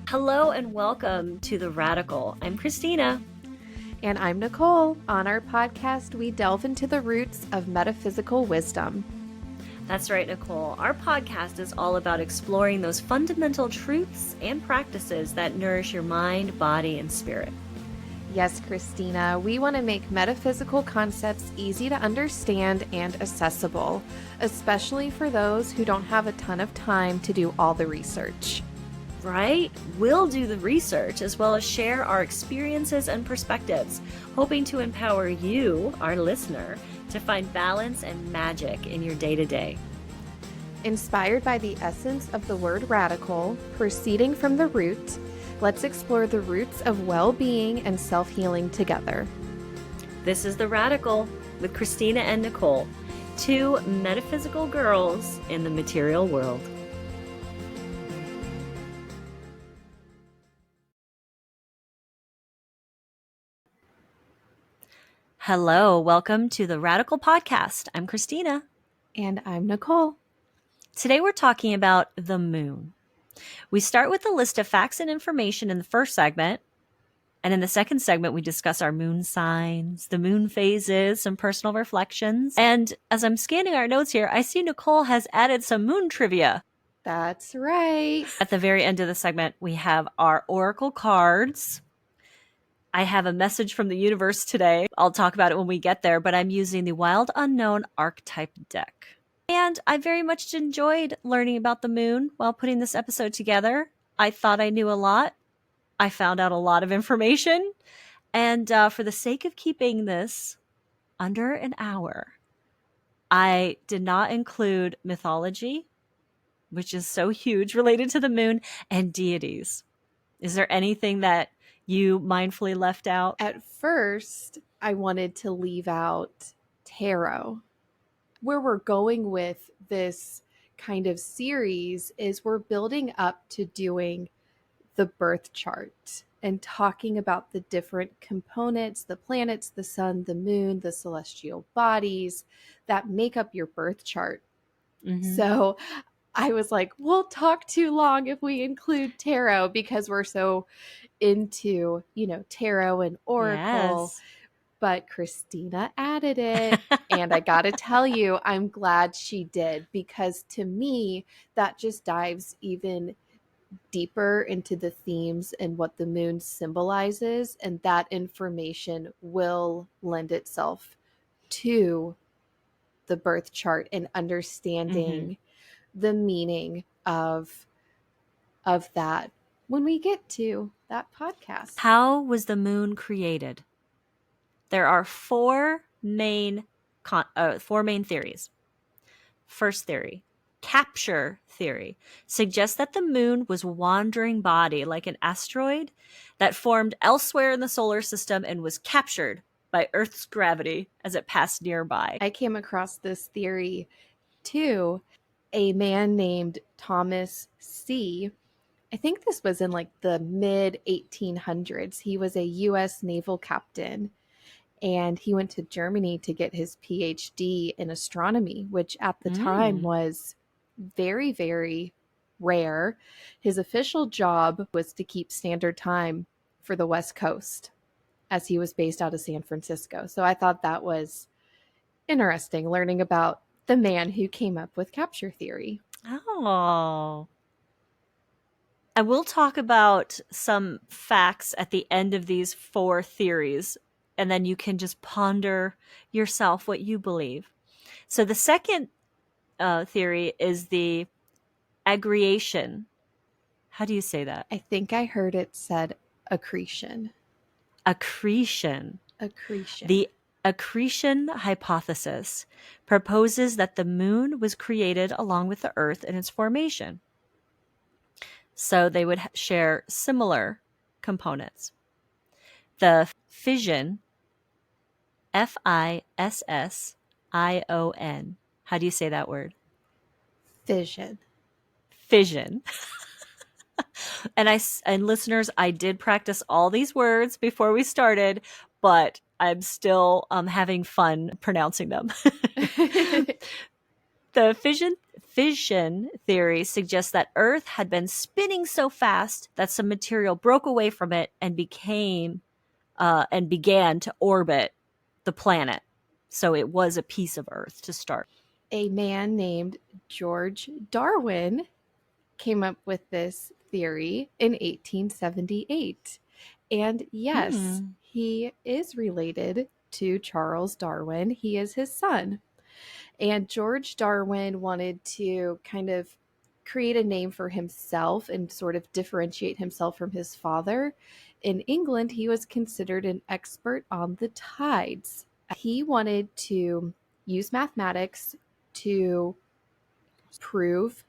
Hello and welcome to The Radical. I'm Christina. And I'm Nicole. On our podcast, we delve into the roots of metaphysical wisdom. That's right, Nicole. Our podcast is all about exploring those fundamental truths and practices that nourish your mind, body, and spirit. Yes, Christina, we want to make metaphysical concepts easy to understand and accessible, especially for those who don't have a ton of time to do all the research. Right? We'll do the research as well as share our experiences and perspectives, hoping to empower you, our listener, to find balance and magic in your day-to-day. Inspired by the essence of the word radical, proceeding from the root, let's explore the roots of well-being and self-healing together. This is The Radical with Christina and Nicole, two metaphysical girls in the material world. Hello, welcome to the Radical Podcast. I'm Christina. And I'm Nicole. Today we're talking about the moon. We start with a list of facts and information in the first segment. And in the second segment, we discuss our moon signs, the moon phases, some personal reflections. And as I'm scanning our notes here, I see Nicole has added some moon trivia. That's right. At the very end of the segment, we have our oracle cards. I have a message from the universe today. I'll talk about it when we get there, but I'm using the Wild Unknown Archetype deck. And I very much enjoyed learning about the moon while putting this episode together. I thought I knew a lot. I found out a lot of information. And for the sake of keeping this under an hour, I did not include mythology, which is so huge related to the moon, and deities. Is there anything that you mindfully left out? At first, I wanted to leave out tarot. Where we're going with this kind of series is we're building up to doing the birth chart and talking about the different components, the planets, the sun, the moon, the celestial bodies that make up your birth chart. Mm-hmm. So I was like, we'll talk too long if we include tarot because we're so into, tarot and oracle. Yes. But Christina added it. And I got to tell you, I'm glad she did, because to me, that just dives even deeper into the themes and what the moon symbolizes. And that information will lend itself to the birth chart and understanding the meaning of that when we get to that podcast. How was the moon created? There are four main theories. First theory, capture theory, suggests that the moon was a wandering body like an asteroid that formed elsewhere in the solar system and was captured by Earth's gravity as it passed nearby. I came across this theory too. A man named Thomas C. I think this was in like the mid 1800s. He was a U.S. naval captain. And he went to Germany to get his PhD in astronomy, which at the time was very, very rare. His official job was to keep standard time for the West Coast, as he was based out of San Francisco. So I thought that was interesting, learning about the man who came up with capture theory. Oh. I will talk about some facts at the end of these four theories, and then you can just ponder yourself what you believe. So the second theory is the aggregation. How do you say that? I think I heard it said accretion. Accretion. Accretion. The accretion hypothesis proposes that the moon was created along with the Earth in its formation. So they would share similar components. The fission, Fission. How do you say that word? Fission. Fission. And listeners, I did practice all these words before we started, but I'm still having fun pronouncing them. The fission fission theory suggests that Earth had been spinning so fast that some material broke away from it and began to orbit the planet. So it was a piece of Earth to start. A man named George Darwin came up with this theory in 1878. And yes, he is related to Charles Darwin. He is his son. And George Darwin wanted to kind of create a name for himself and sort of differentiate himself from his father. In England, he was considered an expert on the tides. He wanted to use mathematics to prove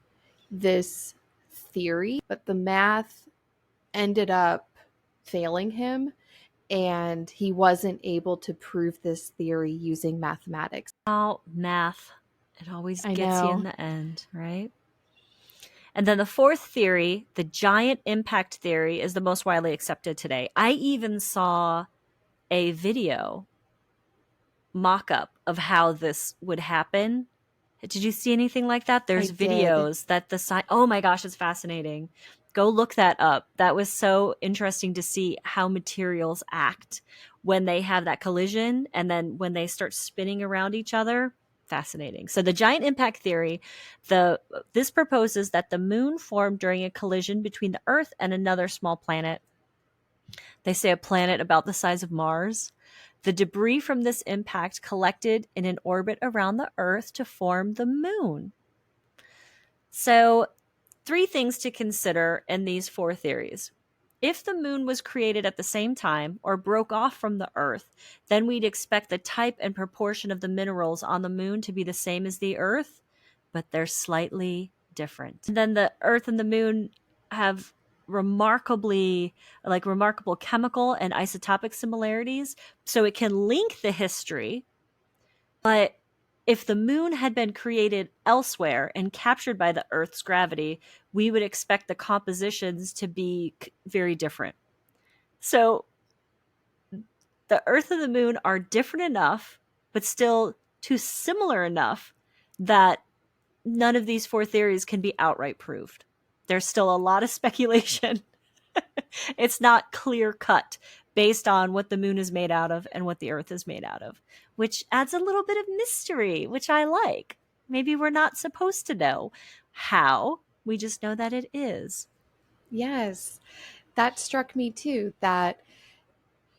this theory, but the math ended up failing him, and he wasn't able to prove this theory using mathematics. Oh, math. It always I gets you know. in the end, right? And then the fourth theory, the giant impact theory, is the most widely accepted today. I even saw a video mock-up of how this would happen. Did you see anything like that? There's I did. videos that the sign. Oh my gosh, it's fascinating. Go look that up. That was so interesting to see how materials act when they have that collision and then when they start spinning around each other. Fascinating. So the giant impact theory, this proposes that the moon formed during a collision between the Earth and another small planet. They say a planet about the size of Mars. The debris from this impact collected in an orbit around the Earth to form the moon. So, three things to consider in these four theories. If the moon was created at the same time or broke off from the Earth, then we'd expect the type and proportion of the minerals on the moon to be the same as the Earth, but they're slightly different. And then the Earth and the moon have remarkable chemical and isotopic similarities, so it can link the history. But if the moon had been created elsewhere and captured by the Earth's gravity, we would expect the compositions to be very different. So the Earth and the moon are different enough, but still too similar enough that none of these four theories can be outright proved. There's still a lot of speculation. It's not clear cut based on what the moon is made out of and what the Earth is made out of, which adds a little bit of mystery, which I like. Maybe we're not supposed to know how. We just know that it is. Yes, that struck me too, that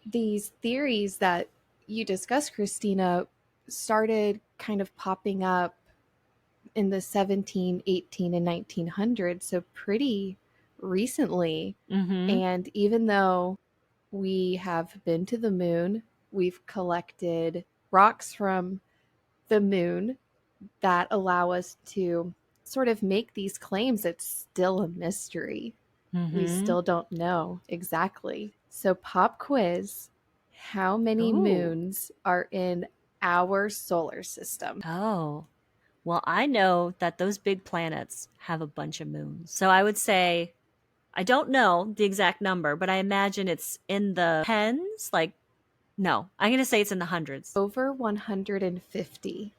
these theories that you discussed, Christina, started kind of popping up in the 17, 18, and 1900s, so pretty recently. Mm-hmm. And even though we have been to the moon, we've collected rocks from the moon that allow us to sort of make these claims, it's still a mystery. We Mm-hmm. still don't know exactly. So, pop quiz: how many Ooh. moons are in our solar system? Oh, well, I know that those big planets have a bunch of moons. So I would say, I don't know the exact number, but I imagine it's in the tens. No, I'm going to say it's in the hundreds. Over 150.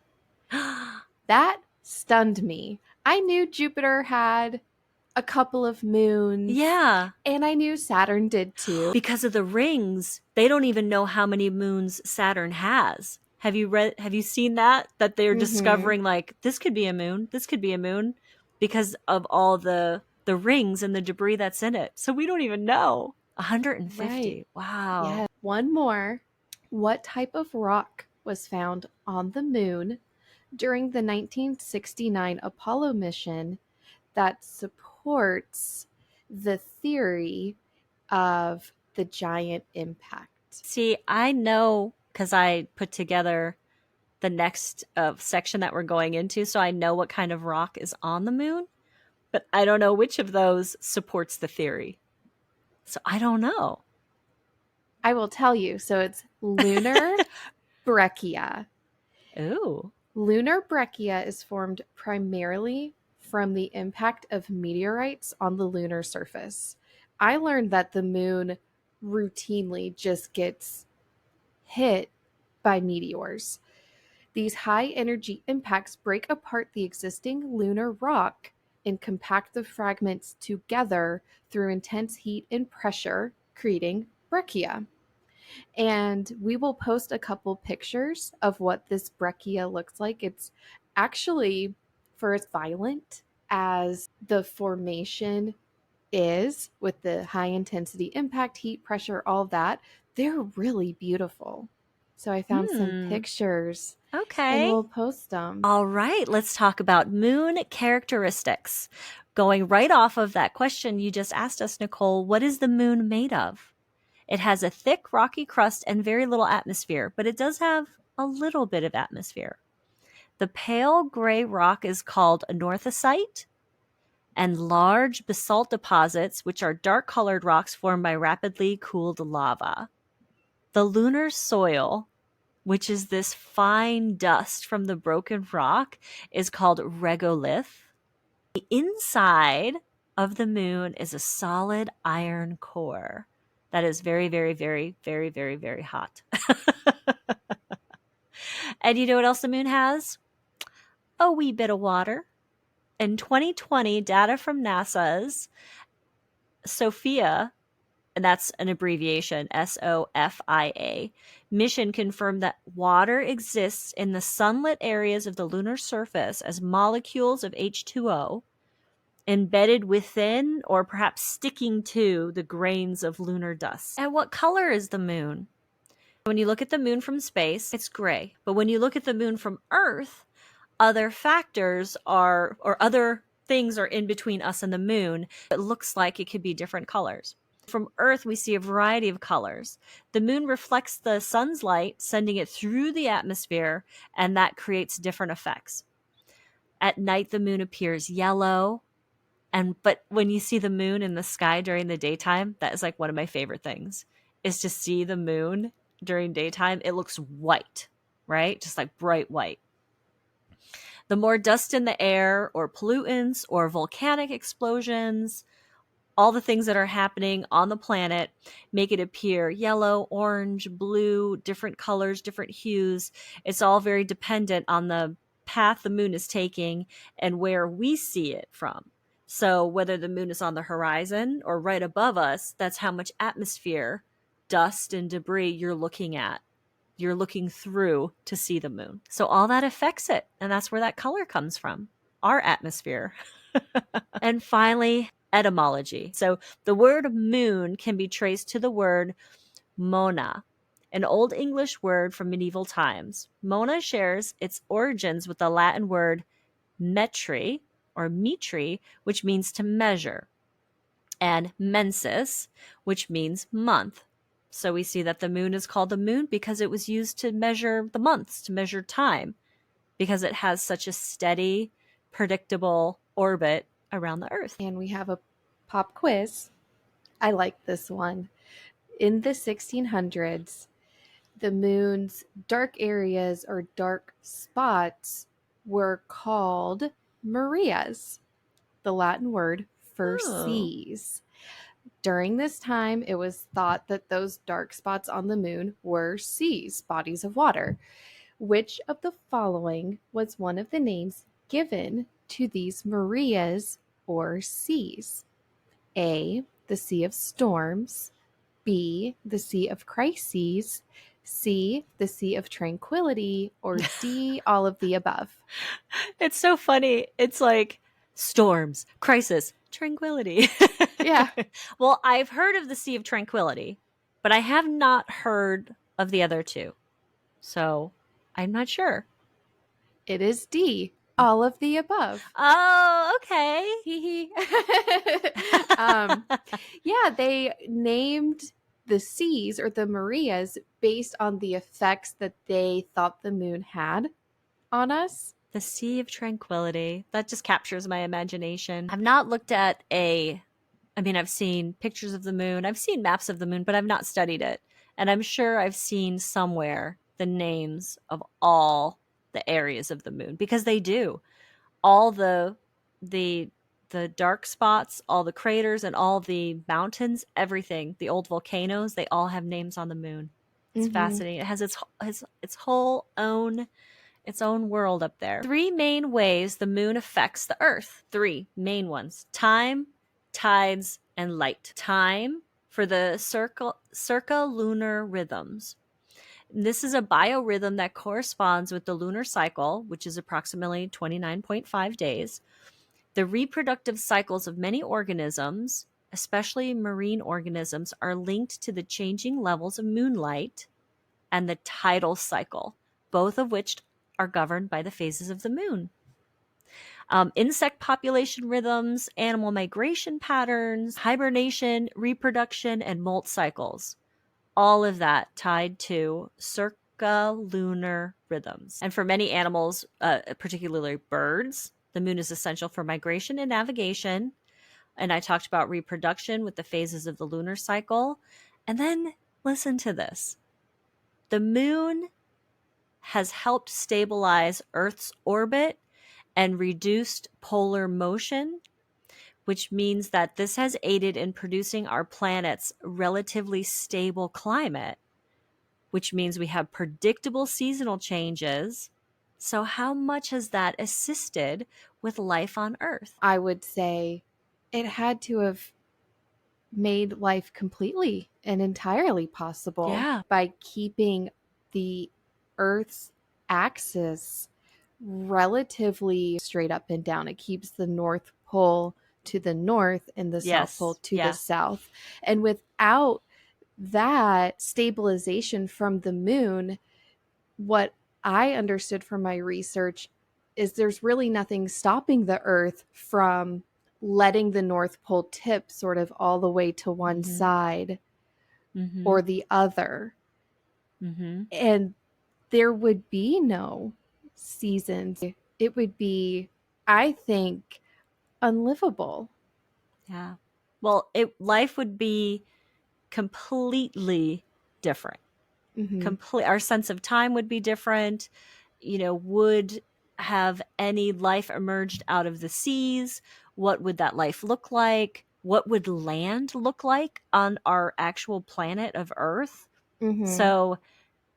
That stunned me. I knew Jupiter had a couple of moons. Yeah. And I knew Saturn did too. Because of the rings, they don't even know how many moons Saturn has. Have you seen that they're discovering, like, this could be a moon, this could be a moon, because of all the rings and the debris that's in it. So we don't even know. 150. Right. Wow. Yeah. One more. What type of rock was found on the moon during the 1969 Apollo mission that supports the theory of the giant impact? See, I know because I put together the next section that we're going into, so I know what kind of rock is on the moon, but I don't know which of those supports the theory. So I don't know. I will tell you. So it's lunar breccia. Ooh. Lunar breccia is formed primarily from the impact of meteorites on the lunar surface. I learned that the moon routinely just gets hit by meteors. These high energy impacts break apart the existing lunar rock and compact the fragments together through intense heat and pressure, creating breccia. And we will post a couple pictures of what this breccia looks like. It's actually, for as violent as the formation is, with the high intensity impact, heat, pressure, all that, they're really beautiful. So I found some Hmm. pictures and Okay. we'll post them. All right, let's talk about moon characteristics. Going right off of that question you just asked us, Nicole, what is the moon made of? It has a thick, rocky crust and very little atmosphere, but it does have a little bit of atmosphere. The pale gray rock is called anorthosite, and large basalt deposits, which are dark colored rocks formed by rapidly cooled lava. The lunar soil, which is this fine dust from the broken rock, is called regolith. The inside of the moon is a solid iron core that is very, very, very, very, very, very hot. And you know what else the moon has? A wee bit of water. In 2020, data from NASA's SOFIA, and that's an abbreviation, SOFIA, mission confirmed that water exists in the sunlit areas of the lunar surface as molecules of H2O embedded within or perhaps sticking to the grains of lunar dust. And what color is the moon? When you look at the moon from space, it's gray. But when you look at the moon from Earth, other factors are, or other things are in between us and the moon. It looks like it could be different colors. From Earth, we see a variety of colors. The moon reflects the sun's light, sending it through the atmosphere, and that creates different effects. At night, the moon appears yellow. But when you see the moon in the sky during the daytime, that is like one of my favorite things, is to see the moon during daytime. It looks white, right? Just like bright white. The more dust in the air or pollutants or volcanic explosions, all the things that are happening on the planet make it appear yellow, orange, blue, different colors, different hues. It's all very dependent on the path the moon is taking and where we see it from. So whether the moon is on the horizon or right above us, that's how much atmosphere, dust, and debris you're looking at. You're looking through to see the moon. So all that affects it. And that's where that color comes from, our atmosphere. And finally, etymology. So the word moon can be traced to the word mona, an Old English word from medieval times. Mona shares its origins with the Latin word metri or metri, which means to measure, and mensis, which means month. So we see that the moon is called the moon because it was used to measure the months, to measure time, because it has such a steady, predictable orbit around the Earth. And we have a pop quiz. I like this one. In the 1600s, the moon's dark areas or dark spots were called Marias, the Latin word for Oh. seas. During this time, it was thought that those dark spots on the moon were seas, bodies of water. Which of the following was one of the names given to these Marias or seas? A, the Sea of Storms, B, the Sea of Crises, C, the Sea of Tranquility, or D, all of the above? It's so funny. It's like storms, crisis, tranquility. Yeah, Well, I've heard of the Sea of Tranquility, but I have not heard of the other two. So I'm not sure. it is D, all of the above. Oh, okay. Hee hee. um, yeah, they named the seas or the Marias based on the effects that they thought the moon had on us. The Sea of Tranquility. That just captures my imagination. I've not looked at I've seen pictures of the moon. I've seen maps of the moon, but I've not studied it. And I'm sure I've seen somewhere the names of all the areas of the moon because they do. All the the dark spots, all the craters and all the mountains, everything, the old volcanoes, they all have names on the moon. It's Mm-hmm. fascinating. It has its whole own its own world up there. 3 main ways the moon affects the Earth. 3 main ones: time, tides, and light. Time for the circa-lunar rhythms. This is a biorhythm that corresponds with the lunar cycle, which is approximately 29.5 days. The reproductive cycles of many organisms, especially marine organisms, are linked to the changing levels of moonlight and the tidal cycle, both of which are governed by the phases of the moon. Insect population rhythms, animal migration patterns, hibernation, reproduction, and molt cycles. All of that tied to circa-lunar rhythms. And for many animals, particularly birds, the moon is essential for migration and navigation. And I talked about reproduction with the phases of the lunar cycle. And then listen to this. The moon has helped stabilize Earth's orbit and reduced polar motion, which means that this has aided in producing our planet's relatively stable climate, which means we have predictable seasonal changes. So how much has that assisted with life on Earth? I would say it had to have made life completely and entirely possible by keeping the Earth's axis relatively straight up and down. It keeps the North Pole to the north and the South Pole to the south. And without that stabilization from the moon, what I understood from my research is there's really nothing stopping the Earth from letting the North Pole tip sort of all the way to one side or the other. And there would be no seasons. It would be, I think, unlivable. Yeah. Well, life would be completely different. Our sense of time would be different. Would have any life emerged out of the seas? What would that life look like? What would land look like on our actual planet of Earth? So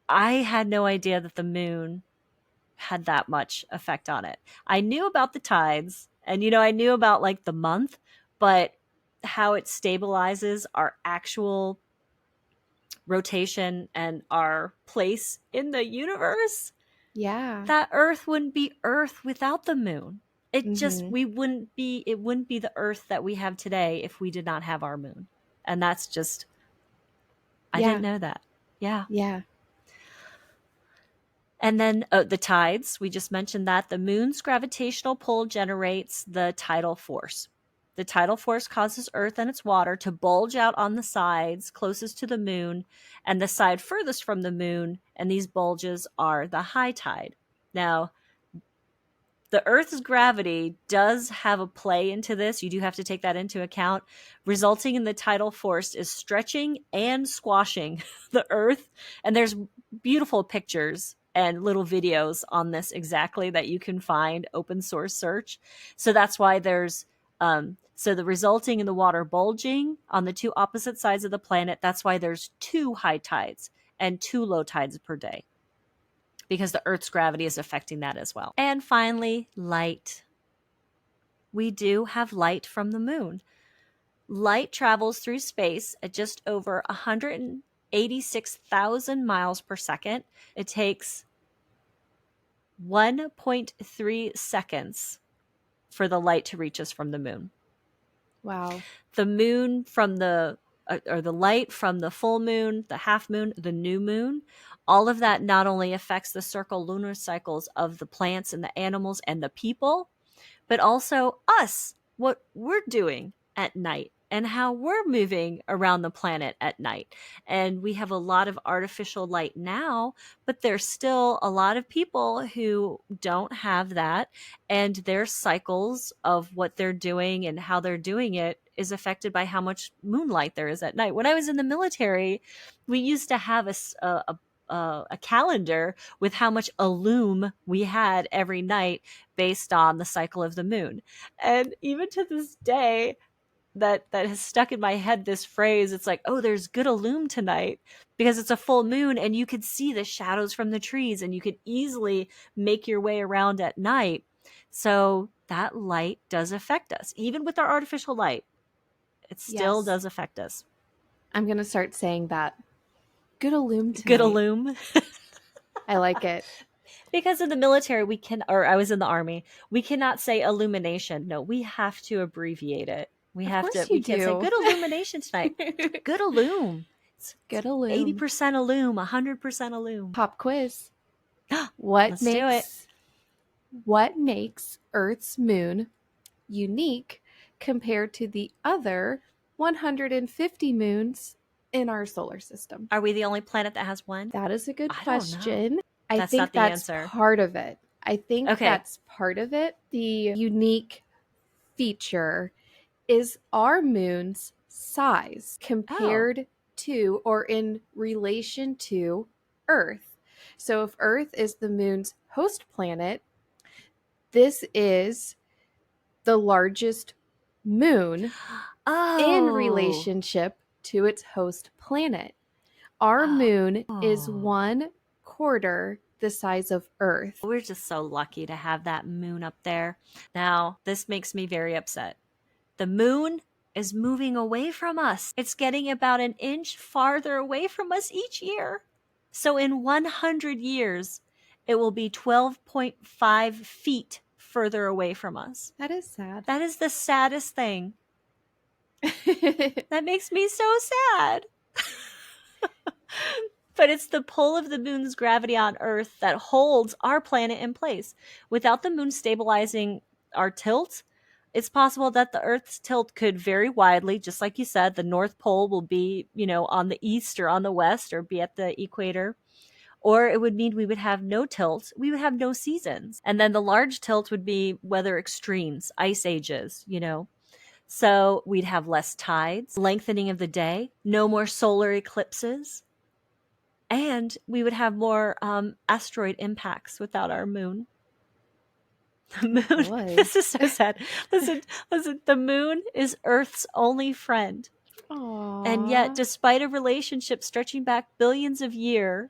I had no idea that the moon had that much effect on it. I knew about the tides and, I knew about like the month, but how it stabilizes our actual rotation and our place in the universe. Yeah. That Earth wouldn't be Earth without the moon. It wouldn't be the Earth that we have today if we did not have our moon. And that's just, I didn't know that. Yeah. Yeah. And then the tides, we just mentioned that the moon's gravitational pull generates the tidal force. The tidal force causes Earth and its water to bulge out on the sides closest to the moon and the side furthest from the moon, and these bulges are the high tide. Now, the Earth's gravity does have a play into this. You do have to take that into account. Resulting in the tidal force is stretching and squashing the Earth. And there's beautiful pictures and little videos on this exactly that you can find, open source search. So that's why there's so the resulting in the water bulging on the two opposite sides of the planet, that's why there's 2 high tides and 2 low tides per day, because the Earth's gravity is affecting that as well. And finally, light. We do have light from the moon. Light travels through space at just over 186,000 miles per second. It takes 1.3 seconds for the light to reach us from the moon. Wow. The moon from the light from the full moon, the half moon, the new moon, all of that not only affects the circle-lunar cycles of the plants and the animals and the people, but also us, what we're doing at night and how we're moving around the planet at night. And we have a lot of artificial light now, but there's still a lot of people who don't have that, and their cycles of what they're doing and how they're doing it is affected by how much moonlight there is at night. When I was in the military, we used to have a calendar with how much illume we had every night based on the cycle of the moon. And even to this day, that has stuck in my head, this phrase. It's like, oh, there's good illume tonight because it's a full moon and you could see the shadows from the trees and you could easily make your way around at night. So that light does affect us. Even with our artificial light, it still Yes. does affect us. I'm going to start saying that. Good illume tonight. Good illume. I like it. Because in the military, or I was in the army, we cannot say illumination. No, we have to abbreviate it. We can't say good illumination tonight. Good illume. It's Good illume. 80% illume, 100% illume. Pop quiz. Let's do it. What makes Earth's moon unique compared to the other 150 moons in our solar system? Are we the only planet that has one? That is a good I don't know. question. I That's think not the that's answer. part of it. I think Okay. that's part of it. The unique feature is our moon's size compared to or in relation to Earth. So if Earth is the moon's host planet, this is the largest moon in relationship to its host planet. Our moon is 1/4 the size of Earth. We're just so lucky to have that moon up there. Now, this makes me very upset. The moon is moving away from us. It's getting about an inch farther away from us each year. So in 100 years, it will be 12.5 feet further away from us. That is sad. That is the saddest thing. That makes me so sad. But it's the pull of the moon's gravity on Earth that holds our planet in place. Without the moon stabilizing our tilt, it's possible that the Earth's tilt could vary widely. Just like you said, the North Pole will be, on the east or on the west or be at the equator. Or it would mean we would have no tilt. We would have no seasons. And then the large tilt would be weather extremes, ice ages, So we'd have less tides, lengthening of the day, no more solar eclipses. And we would have more asteroid impacts without our moon. The moon. Boy. This is so sad. Listen. The moon is Earth's only friend. Aww. And yet, despite a relationship stretching back billions of years,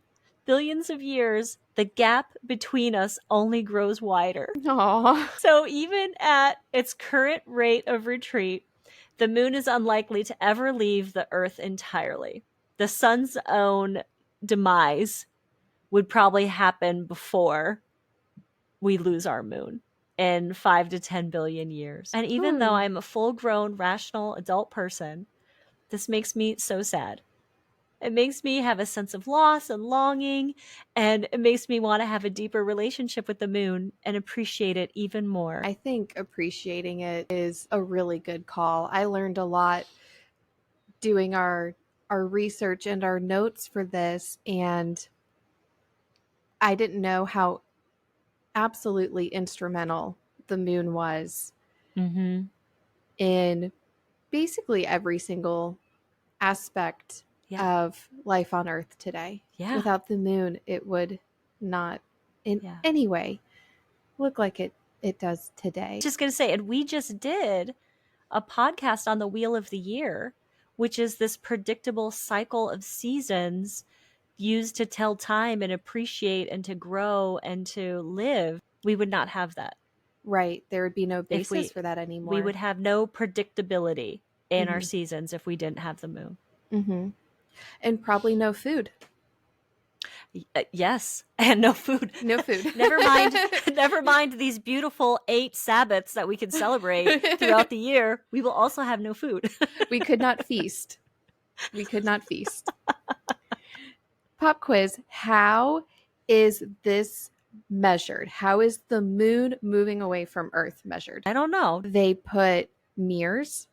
the gap between us only grows wider. Aww. So even at its current rate of retreat, the moon is unlikely to ever leave the Earth entirely. The sun's own demise would probably happen before we lose our moon in 5 to 10 billion years. And even though I'm a full-grown, rational adult person, this makes me so sad. It makes me have a sense of loss and longing, and it makes me want to have a deeper relationship with the moon and appreciate it even more. I think appreciating it is a really good call. I learned a lot doing our research and our notes for this, and I didn't know how absolutely instrumental the moon was in basically every single aspect of life on Earth today. Yeah. Without the moon, it would not in any way look like it does today. Just going to say, and we just did a podcast on the Wheel of the Year, which is this predictable cycle of seasons used to tell time and appreciate and to grow and to live. We would not have that. Right. There would be no basis for that anymore. We would have no predictability in our seasons if we didn't have the moon. Mm-hmm. And probably no food. Yes, and no food. No food. Never mind these beautiful 8 Sabbaths that we can celebrate throughout the year. We will also have no food. We could not feast. Pop quiz. How is this measured? How is the moon moving away from Earth measured? I don't know. They put mirrors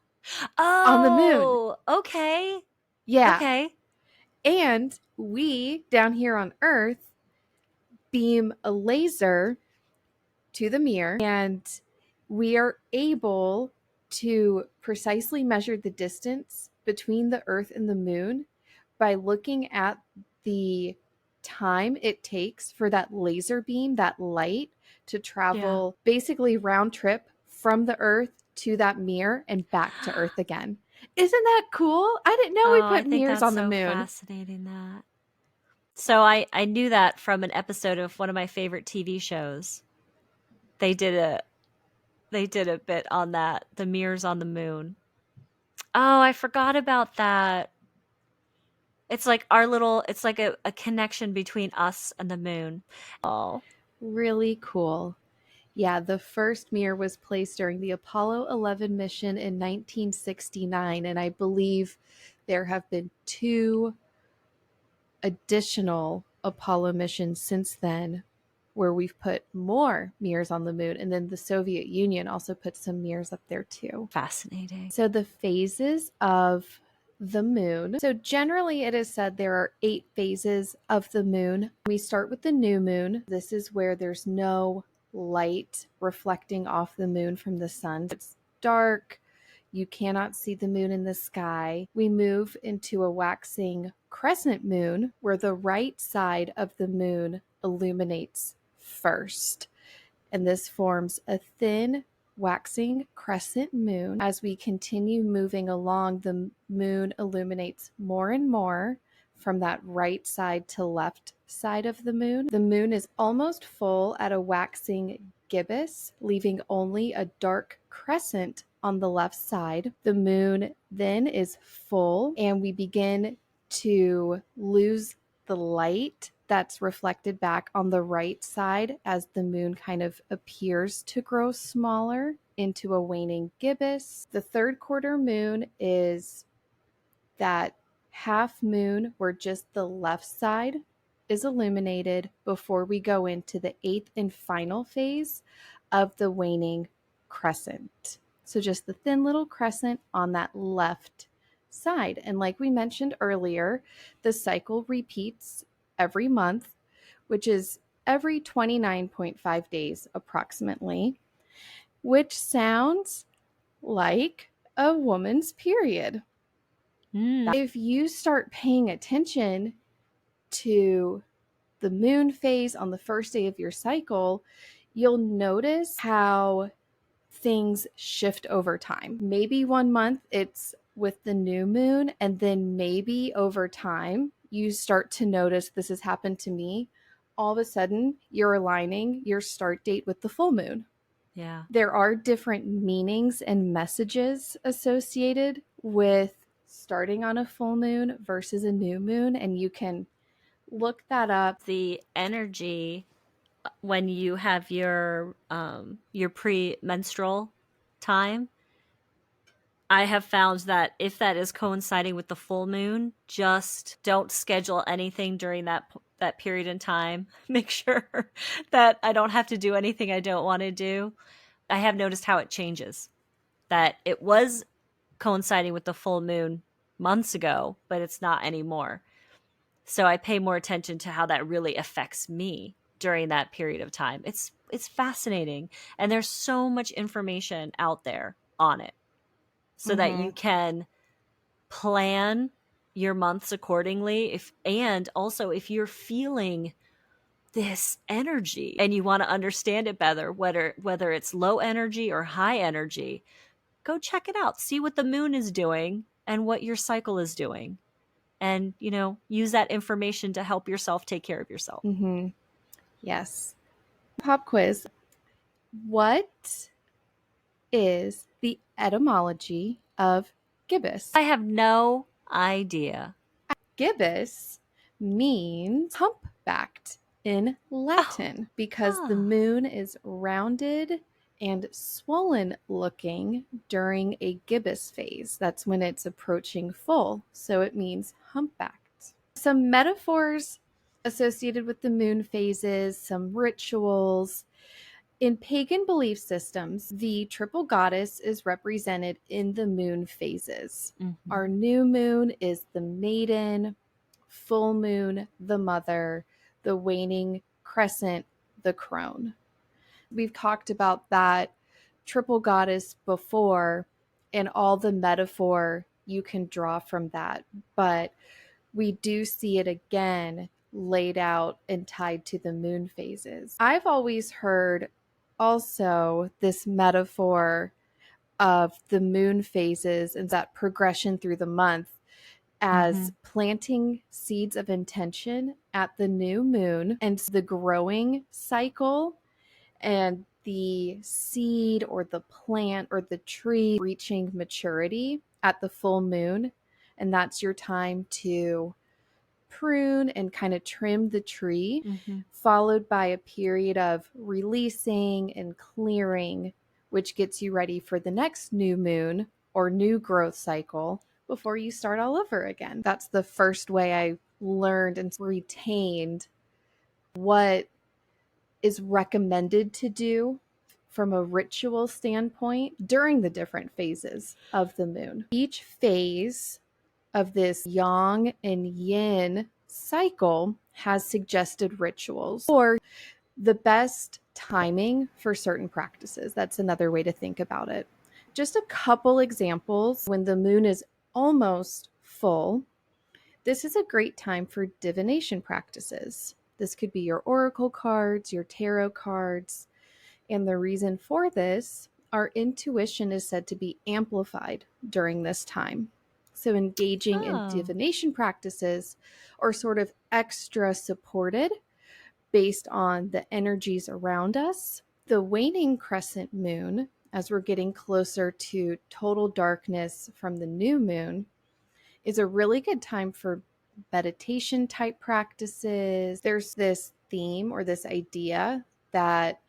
on the moon. Okay. Yeah. Okay. And we, down here on Earth, beam a laser to the mirror, and we are able to precisely measure the distance between the Earth and the moon by looking at the time it takes for that laser beam, that light, to travel basically round trip from the Earth to that mirror and back to Earth again. Isn't that cool? I didn't know we Oh, I put think mirrors that's on the so moon. fascinating that. So I knew that from an episode of one of my favorite TV shows. They did a bit on that, the mirrors on the moon. Oh, I forgot about that. It's like it's like a connection between us and the moon. Oh, Really cool. Yeah, the first mirror was placed during the Apollo 11 mission in 1969, and I believe there have been 2 additional Apollo missions since then where we've put more mirrors on the moon. And then the Soviet Union also put some mirrors up there too. fascinating. So the phases of the moon. So generally it is said there are 8 phases of the moon. We start with the new moon. This is where there's no light reflecting off the moon from the sun. It's dark. You cannot see the moon in the sky. We move into a waxing crescent moon where the right side of the moon illuminates first. And this forms a thin waxing crescent moon. As we continue moving along, the moon illuminates more and more from that right side to left side of the moon. The moon is almost full at a waxing gibbous, leaving only a dark crescent on the left side. The moon then is full, and we begin to lose the light that's reflected back on the right side as the moon kind of appears to grow smaller into a waning gibbous. The third quarter moon is that half moon where just the left side is illuminated before we go into the 8th and final phase of the waning crescent. So just the thin little crescent on that left side. And like we mentioned earlier, the cycle repeats every month, which is every 29.5 days approximately, which sounds like a woman's period. If you start paying attention to the moon phase on the first day of your cycle, you'll notice how things shift over time. Maybe one month it's with the new moon, and then maybe over time you start to notice, this has happened to me, all of a sudden you're aligning your start date with the full moon. Yeah. There are different meanings and messages associated with starting on a full moon versus a new moon, and you can look that up. The energy when you have your premenstrual time, I have found that if that is coinciding with the full moon, just don't schedule anything during that period in time. Make sure that I don't have to do anything I don't want to do. I have noticed how it changes. That it was coinciding with the full moon months ago, but it's not anymore. So I pay more attention to how that really affects me during that period of time. It's fascinating, and there's so much information out there on it so that you can plan your months accordingly. And also if you're feeling this energy and you want to understand it better, whether it's low energy or high energy, go check it out. See what the moon is doing and what your cycle is doing. And, use that information to help yourself take care of yourself. Yes. Pop quiz. What is the etymology of gibbous? I have no idea. Gibbous means humpbacked in Latin because the moon is rounded and swollen looking during a gibbous phase. That's when it's approaching full. So it means humpbacked. Some metaphors associated with the moon phases, some rituals. In pagan belief systems, the triple goddess is represented in the moon phases. Our new moon is the maiden, full moon, the mother, the waning crescent, the crone. We've talked about that triple goddess before and all the metaphor you can draw from that, but we do see it again laid out and tied to the moon phases. I've always heard also this metaphor of the moon phases and that progression through the month as planting seeds of intention at the new moon and the growing cycle and the seed or the plant or the tree reaching maturity at the full moon. And that's your time to prune and kind of trim the tree, followed by a period of releasing and clearing, which gets you ready for the next new moon or new growth cycle before you start all over again. That's the first way I learned and retained what is recommended to do from a ritual standpoint during the different phases of the moon. Each phase of this yang and yin cycle has suggested rituals or the best timing for certain practices. That's another way to think about it. Just a couple examples. When the moon is almost full, this is a great time for divination practices. This could be your oracle cards, your tarot cards. And the reason for this, our intuition is said to be amplified during this time. So engaging in divination practices are sort of extra supported based on the energies around us. The waning crescent moon, as we're getting closer to total darkness from the new moon, is a really good time for meditation type practices. There's this theme or this idea that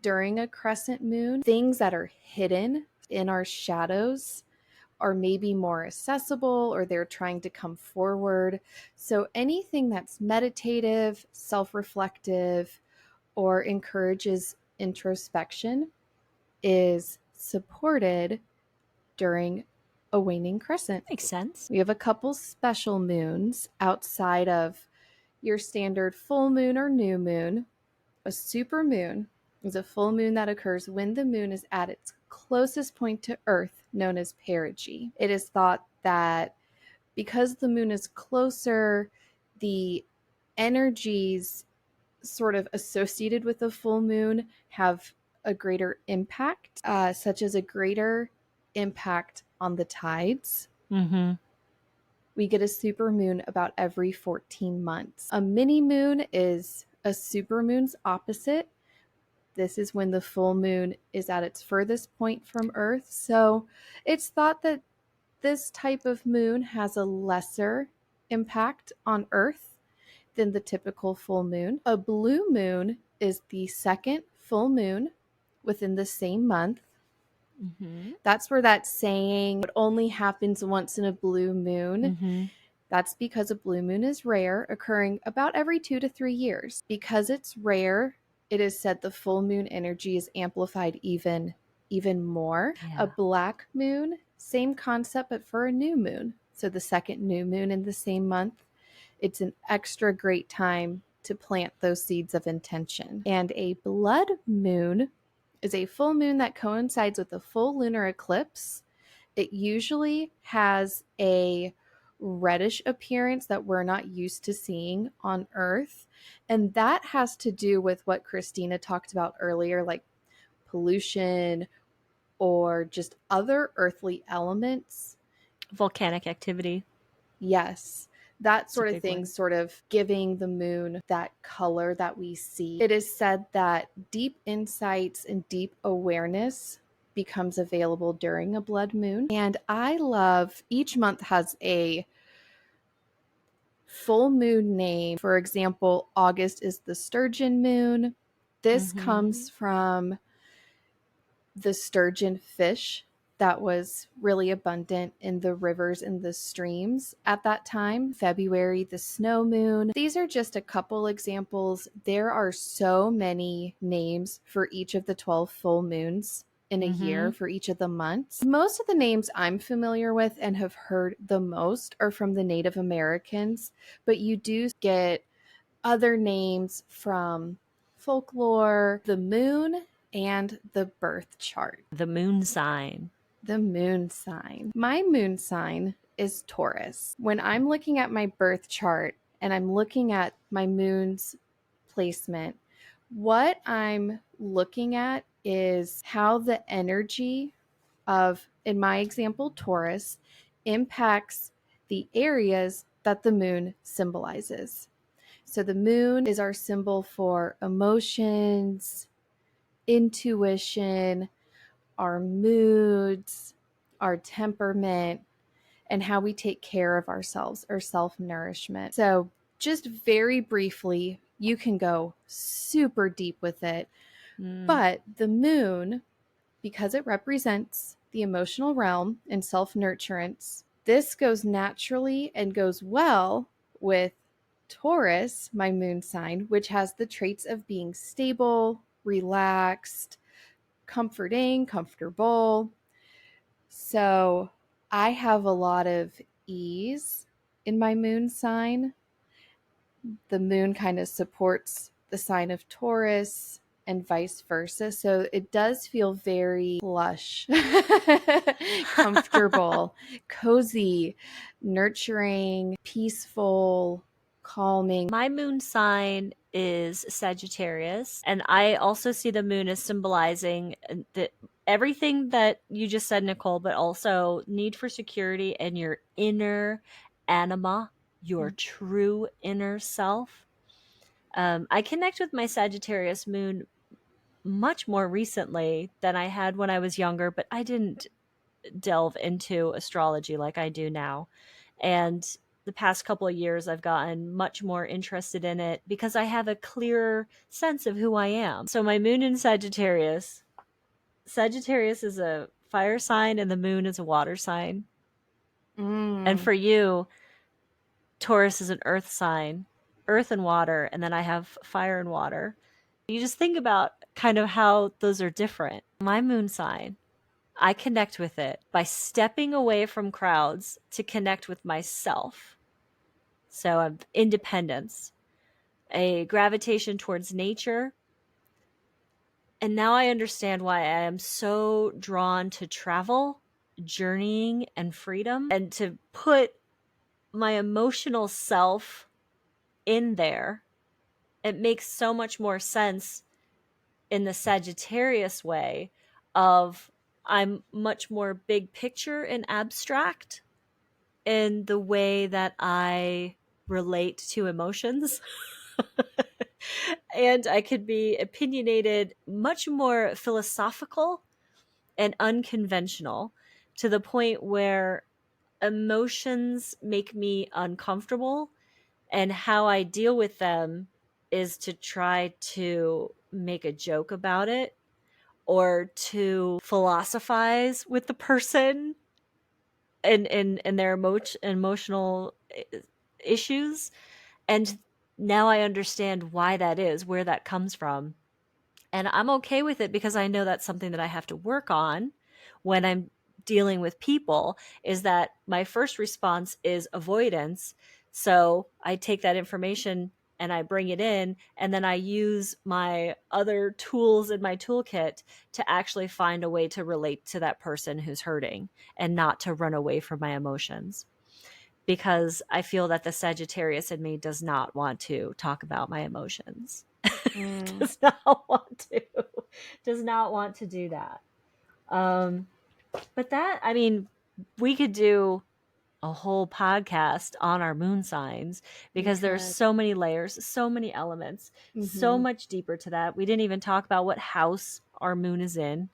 during a crescent moon, things that are hidden in our shadows are maybe more accessible or they're trying to come forward. So anything that's meditative, self-reflective, or encourages introspection is supported during a waning crescent. Makes sense. We have a couple special moons outside of your standard full moon or new moon. A super moon is a full moon that occurs when the moon is at its closest point to Earth, known as perigee. It is thought that because the moon is closer, the energies sort of associated with the full moon have a greater impact, such as a greater impact on the tides. We get a super moon about every 14 months. A mini moon is a super moon's opposite. This is when the full moon is at its furthest point from Earth. So it's thought that this type of moon has a lesser impact on Earth than the typical full moon. A blue moon is the second full moon within the same month. That's where that saying, it only happens once in a blue moon. That's because a blue moon is rare, occurring about every 2 to 3 years. Because it's rare, it is said the full moon energy is amplified even more. A black moon, same concept, but for a new moon. So the second new moon in the same month, it's an extra great time to plant those seeds of intention. And a blood moon is a full moon that coincides with a full lunar eclipse. It usually has a reddish appearance that we're not used to seeing on Earth. And that has to do with what Christina talked about earlier, like pollution or just other earthly elements. Volcanic activity. Yes. That sort of thing, sort of giving the moon that color that we see. It is said that deep insights and deep awareness becomes available during a blood moon. And I love, each month has a full moon name. For example, August is the sturgeon moon. This comes from the sturgeon fish that was really abundant in the rivers and the streams at that time. February, the snow moon. These are just a couple examples. There are so many names for each of the 12 full moons in a year for each of the months. Most of the names I'm familiar with and have heard the most are from the Native Americans, but you do get other names from folklore, the moon, and the birth chart. The moon sign. The moon sign. My moon sign is Taurus. When I'm looking at my birth chart and I'm looking at my moon's placement, what I'm looking at is how the energy of, in my example, Taurus, impacts the areas that the moon symbolizes. So the moon is our symbol for emotions, intuition, our moods, our temperament, and how we take care of ourselves, or self-nourishment. So just very briefly, you can go super deep with it, but the moon, because it represents the emotional realm and self-nurturance, this goes naturally and goes well with Taurus, my moon sign, which has the traits of being stable, relaxed, comforting, comfortable. So I have a lot of ease in my moon sign. The moon kind of supports the sign of Taurus and vice versa. So it does feel very plush, comfortable, cozy, nurturing, peaceful, calming. My moon sign is Sagittarius, and I also see the moon as symbolizing everything that you just said, Nicole, but also need for security and your inner anima, your true inner self. I connect with my Sagittarius moon much more recently than I had when I was younger, but I didn't delve into astrology like I do now. And the past couple of years, I've gotten much more interested in it because I have a clearer sense of who I am. So, my moon in Sagittarius, Sagittarius is a fire sign and the moon is a water sign. And for you, Taurus is an earth sign, earth and water, and then I have fire and water. You just think about kind of how those are different. My moon sign, I connect with it by stepping away from crowds to connect with myself. So, independence, a gravitation towards nature. And now I understand why I am so drawn to travel, journeying, and freedom, and to put my emotional self in there. It makes so much more sense in the Sagittarius way of I'm much more big picture and abstract in the way that I relate to emotions. And I could be opinionated, much more philosophical and unconventional, to the point where emotions make me uncomfortable, and how I deal with them is to try to make a joke about it or to philosophize with the person and their emotional issues. And now I understand why that is, where that comes from. And I'm okay with it because I know that's something that I have to work on when I'm dealing with people, is that my first response is avoidance. So I take that information and I bring it in, and then I use my other tools in my toolkit to actually find a way to relate to that person who's hurting and not to run away from my emotions. Because I feel that the Sagittarius in me does not want to talk about my emotions. does not want to does not want to do that. But that, I mean, we could do a whole podcast on our moon signs We because there's could. so many layers, so many elements, so much deeper to that. We didn't even talk about what house our moon is in.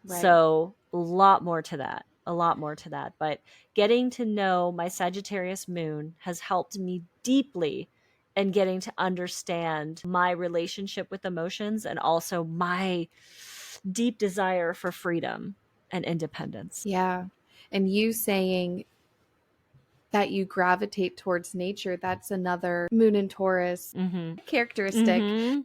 Right. So a lot more to that. A lot more to that. But getting to know my Sagittarius moon has helped me deeply in getting to understand my relationship with emotions, and also my deep desire for freedom and independence. Yeah. And you saying that you gravitate towards nature, that's another moon and Taurus characteristic.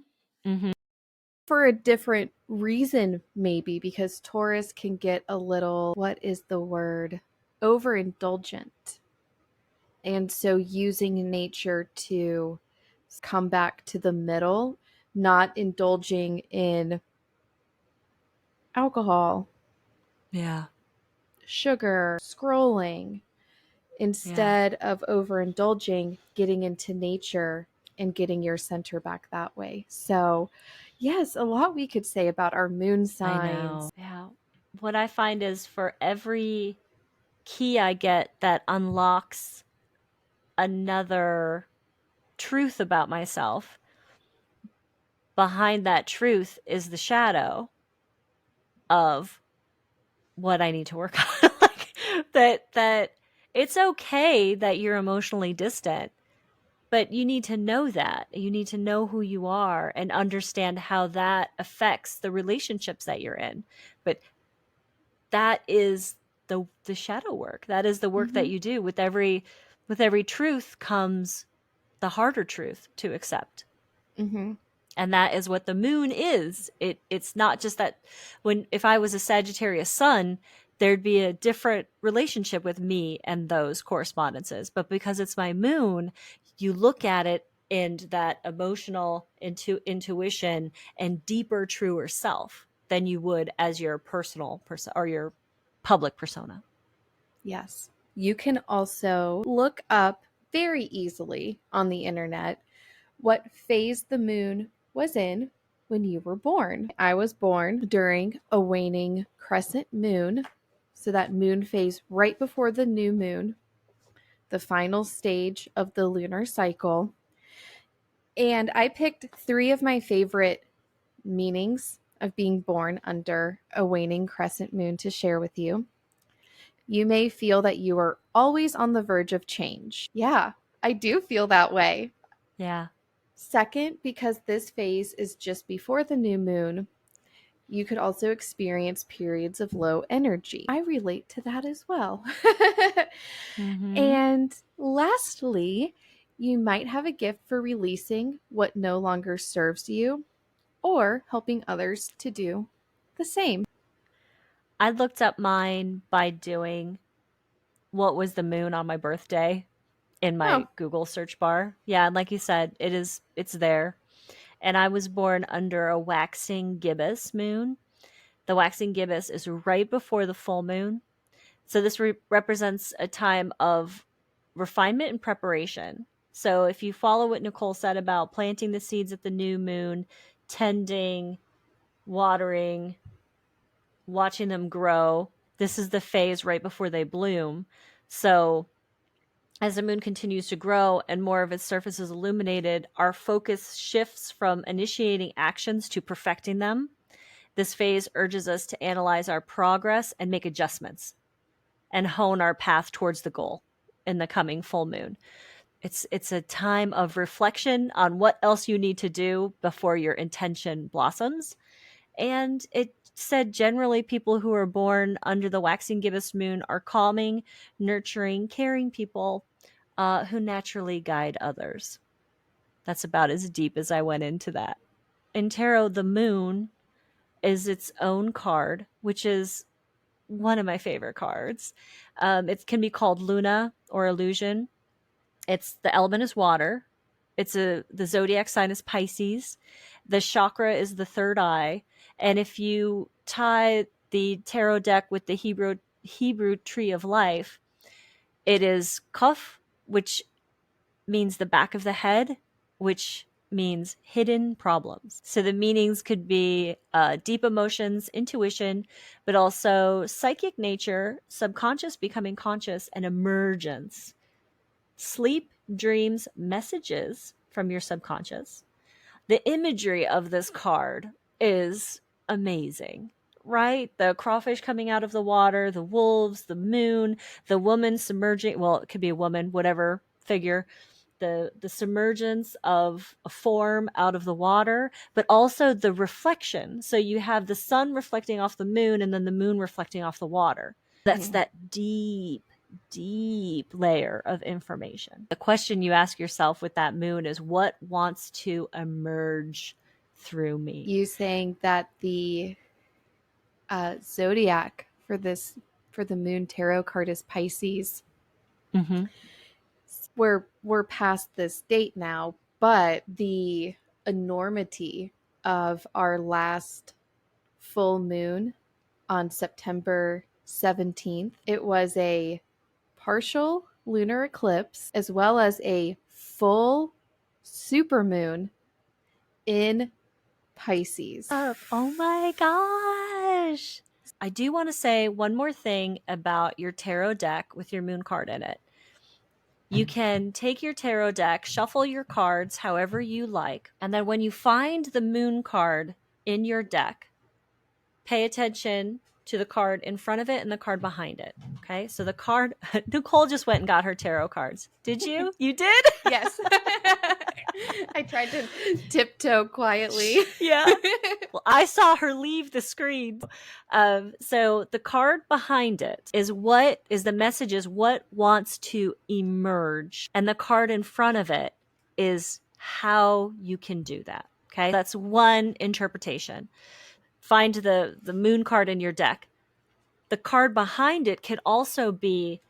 For a different reason, maybe, because Taurus can get a little, what is the word? Overindulgent. And so using nature to come back to the middle, not indulging in alcohol, Yeah. sugar, scrolling, instead of overindulging, getting into nature and getting your center back that way. So, yes, a lot we could say about our moon I know. signs. Yeah. what I find is for every key I get that unlocks another truth about myself, behind that truth is the shadow of what I need to work on. Like that it's okay that you're emotionally distant, but you need to know that. You need to know who you are and understand how that affects the relationships that you're in. But that is the shadow work. That is the work that Mm-hmm. you do. With every truth comes the harder truth to accept. Mm-hmm. And that is what the moon is. It's not just that. If I was a Sagittarius sun, there'd be a different relationship with me and those correspondences, but because it's my moon, you look at it in that emotional intuition and deeper, truer self than you would as your personal person or your public persona. Yes. You can also look up very easily on the internet what phase the moon was in when you were born. I was born during a waning crescent moon, so that moon phase right before the new moon, the final stage of the lunar cycle. And I picked three of my favorite meanings of being born under a waning crescent moon to share with you. You may feel that you are always on the verge of change. Yeah, I do feel that way. Yeah. Second, because this phase is just before the new moon, you could also experience periods of low energy. I relate to that as well. Mm-hmm. And lastly, you might have a gift for releasing what no longer serves you or helping others to do the same. I looked up mine by doing what was the moon on my birthday in Oh, my Google search bar. Yeah, and like you said, it's there. And I was born under a waxing gibbous moon. The waxing gibbous is right before the full moon. So this represents a time of refinement and preparation. So if you follow what Nicole said about planting the seeds at the new moon, tending, watering, watching them grow, this is the phase right before they bloom. So as the moon continues to grow and more of its surface is illuminated, our focus shifts from initiating actions to perfecting them. This phase urges us to analyze our progress and make adjustments and hone our path towards the goal in the coming full moon. It's a time of reflection on what else you need to do before your intention blossoms. And it said generally people who are born under the waxing gibbous moon are calming, nurturing, caring people who naturally guide others. That's about as deep as I went into that. In tarot, the moon is its own card, which is one of my favorite cards. It can be called Luna or Illusion. It's the element is water. The zodiac sign is Pisces. The chakra is the third eye, and if you tie the tarot deck with the Hebrew tree of life, it is Kaf, which means the back of the head, which means hidden problems. So the meanings could be deep emotions, intuition, but also psychic nature, subconscious becoming conscious, and emergence. Sleep, dreams, messages from your subconscious. The imagery of this card is amazing, right? The crawfish coming out of the water, the wolves, the moon, the woman submerging, well, it could be a woman, whatever figure, the submergence of a form out of the water, but also the reflection. So you have the sun reflecting off the moon and then the moon reflecting off the water. That's mhm. that deep layer of information. The question you ask yourself with that moon is what wants to emerge through me? You saying that the zodiac for the moon tarot card is Pisces. Mm-hmm. We're past this date now, but the enormity of our last full moon on September 17th, it was a partial lunar eclipse as well as a full supermoon in Pisces. Oh my gosh. I do want to say one more thing about your tarot deck with your moon card in it. You can take your tarot deck, shuffle your cards however you like, and then when you find the moon card in your deck, pay attention to the card in front of it and the card behind it. Okay, so the card, Nicole just went and got her tarot cards. Did you? You did? Yes. I tried to tiptoe quietly. Yeah. Well, I saw her leave the screen. So the card behind it is the message is what wants to emerge. And the card in front of it is how you can do that. Okay. That's one interpretation. Find the moon card in your deck. The card behind it could also be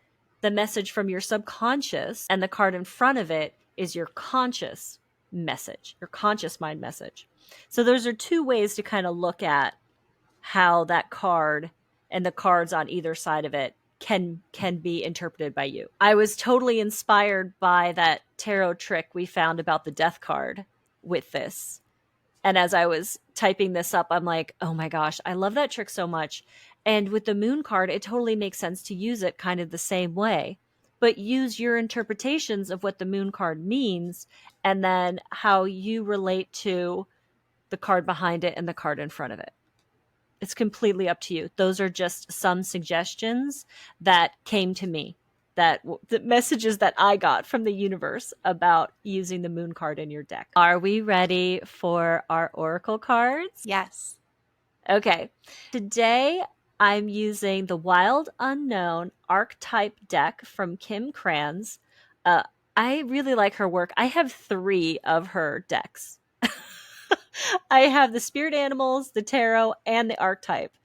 the message from your subconscious, and the card in front of it is your conscious message, your conscious mind message. So those are two ways to kind of look at how that card and the cards on either side of it can be interpreted by you. I was totally inspired by that tarot trick we found about the death card with this. And as I was typing this up, I'm like, oh my gosh, I love that trick so much. And with the moon card, it totally makes sense to use it kind of the same way, but use your interpretations of what the moon card means and then how you relate to the card behind it and the card in front of it. It's completely up to you. Those are just some suggestions that came to me, that the messages that I got from the universe about using the moon card in your deck. Are we ready for our oracle cards? Yes. Okay. Today I'm using the Wild Unknown Archetype deck from Kim Kranz. I really like her work. I have 3 of her decks. I have the spirit animals, the tarot, and the archetype.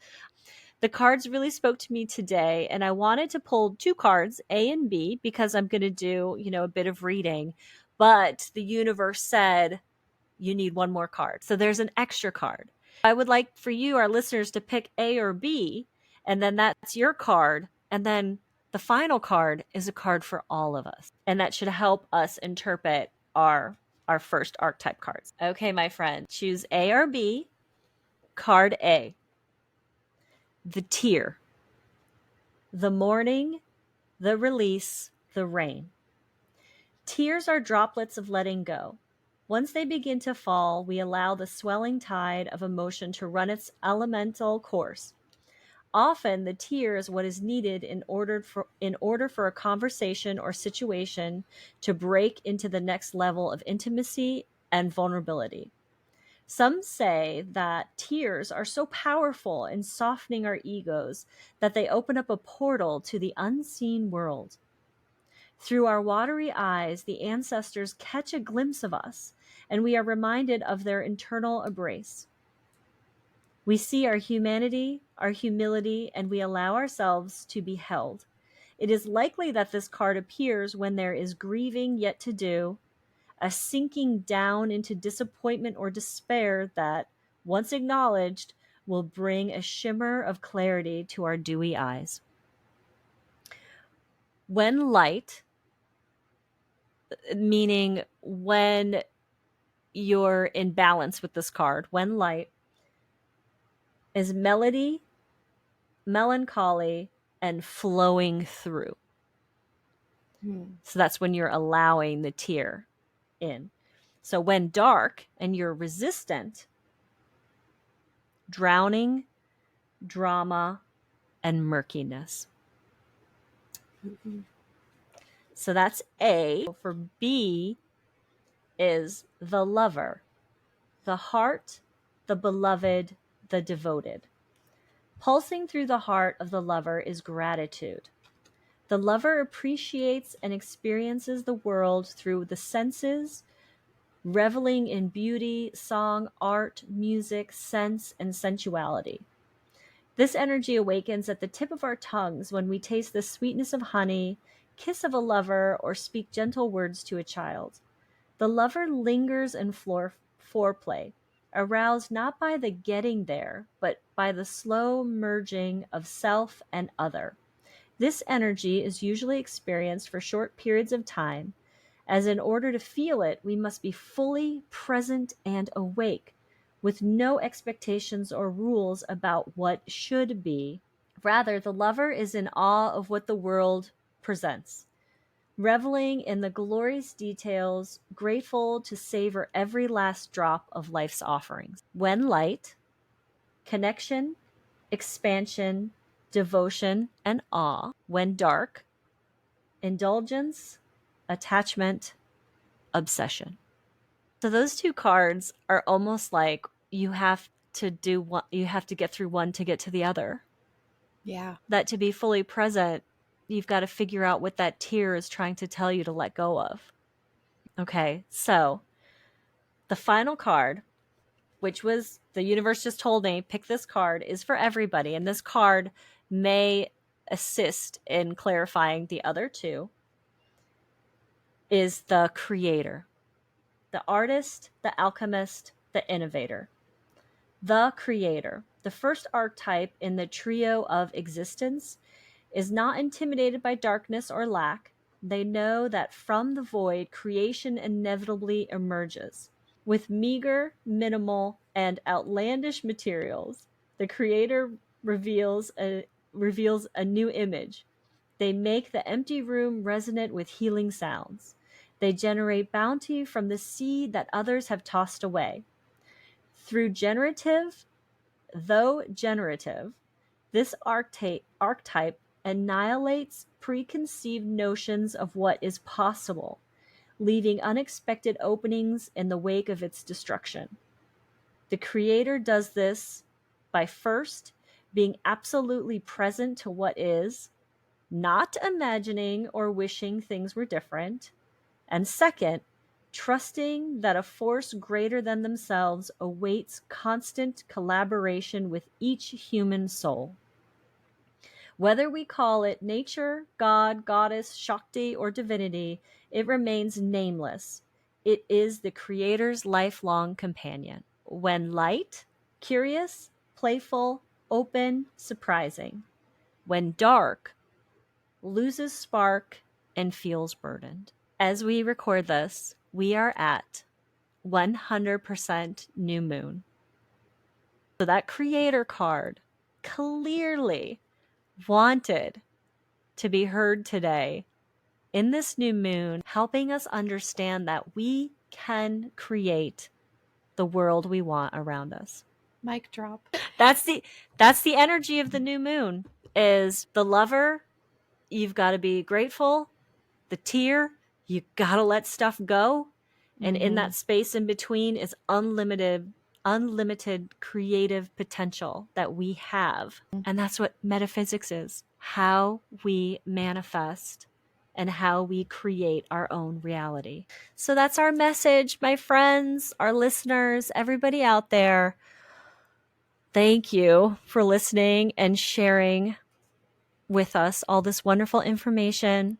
The cards really spoke to me today, and I wanted to pull 2 cards, A and B, because I'm going to do, a bit of reading. But the universe said you need 1 more card. So there's an extra card. I would like for you, our listeners, to pick A or B, and then that's your card. And then the final card is a card for all of us. And that should help us interpret our first archetype cards. Okay, my friend, choose A or B. Card A. The tear. The morning, the release, the rain. Tears are droplets of letting go. Once they begin to fall, we allow the swelling tide of emotion to run its elemental course. Often, the tear is what is needed in order for a conversation or situation to break into the next level of intimacy and vulnerability. Some say that tears are so powerful in softening our egos that they open up a portal to the unseen world. Through our watery eyes, the ancestors catch a glimpse of us, and we are reminded of their internal embrace. We see our humanity, our humility, and we allow ourselves to be held. It is likely that this card appears when there is grieving yet to do, a sinking down into disappointment or despair that, once acknowledged, will bring a shimmer of clarity to our dewy eyes. When light, meaning when you're in balance with this card, when light is melody, melancholy, and flowing through. So that's when you're allowing the tear in. So when dark and you're resistant, drowning, drama, and murkiness. So that's A. For B is the lover, the heart, the beloved, the devoted. Pulsing through the heart of the lover is gratitude. The lover appreciates and experiences the world through the senses, reveling in beauty, song, art, music, sense, and sensuality. This energy awakens at the tip of our tongues when we taste the sweetness of honey, kiss of a lover, or speak gentle words to a child. The lover lingers in foreplay, aroused not by the getting there, but by the slow merging of self and other. This energy is usually experienced for short periods of time, as in order to feel it, we must be fully present and awake, with no expectations or rules about what should be. Rather, the lover is in awe of what the world presents, reveling in the glorious details, grateful to savor every last drop of life's offerings. When light, connection, expansion, devotion, and awe. When dark, indulgence, attachment, obsession. So those two cards are almost like you have to do one, you have to get through one to get to the other. Yeah. That to be fully present, you've got to figure out what that tear is trying to tell you to let go of. Okay, so the final card, which was the universe just told me, pick this card, is for everybody. And this card may assist in clarifying the other two, is the creator, the artist, the alchemist, the innovator. The creator, the first archetype in the trio of existence, is not intimidated by darkness or lack. They know that from the void, creation inevitably emerges. With meager, minimal, and outlandish materials, the creator reveals a new image. They make the empty room resonant with healing sounds. They generate bounty from the seed that others have tossed away. Through though generative, this archetype annihilates preconceived notions of what is possible, leaving unexpected openings in the wake of its destruction. The creator does this by first being absolutely present to what is, not imagining or wishing things were different, and second, trusting that a force greater than themselves awaits constant collaboration with each human soul. Whether we call it nature, God, goddess, Shakti, or divinity, it remains nameless. It is the creator's lifelong companion. When light, curious, playful, open, surprising. When dark, loses spark and feels burdened. As we record this, we are at 100% new moon. So that creator card clearly wanted to be heard today in this new moon, helping us understand that we can create the world we want around us. Mic drop. That's the energy of the new moon. Is the lover, you've got to be grateful. The tear, you got to let stuff go. And in that space in between is unlimited creative potential that we have. And that's what metaphysics is. How we manifest and how we create our own reality. So that's our message, my friends, our listeners, everybody out there. Thank you for listening and sharing with us all this wonderful information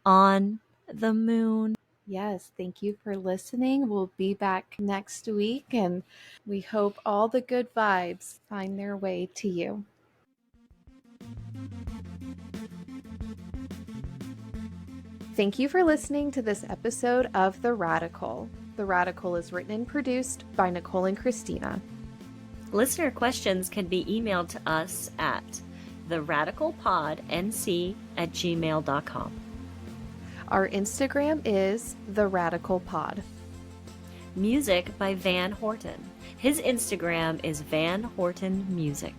on the moon. Yes, thank you for listening. We'll be back next week, and we hope all the good vibes find their way to you. Thank you for listening to this episode of The Radical. The Radical is written and produced by Nicole and Christina. Listener questions can be emailed to us at theradicalpodnc@gmail.com. Our Instagram is The Radical Pod. Music by Van Horton. His Instagram is Van Horton Music.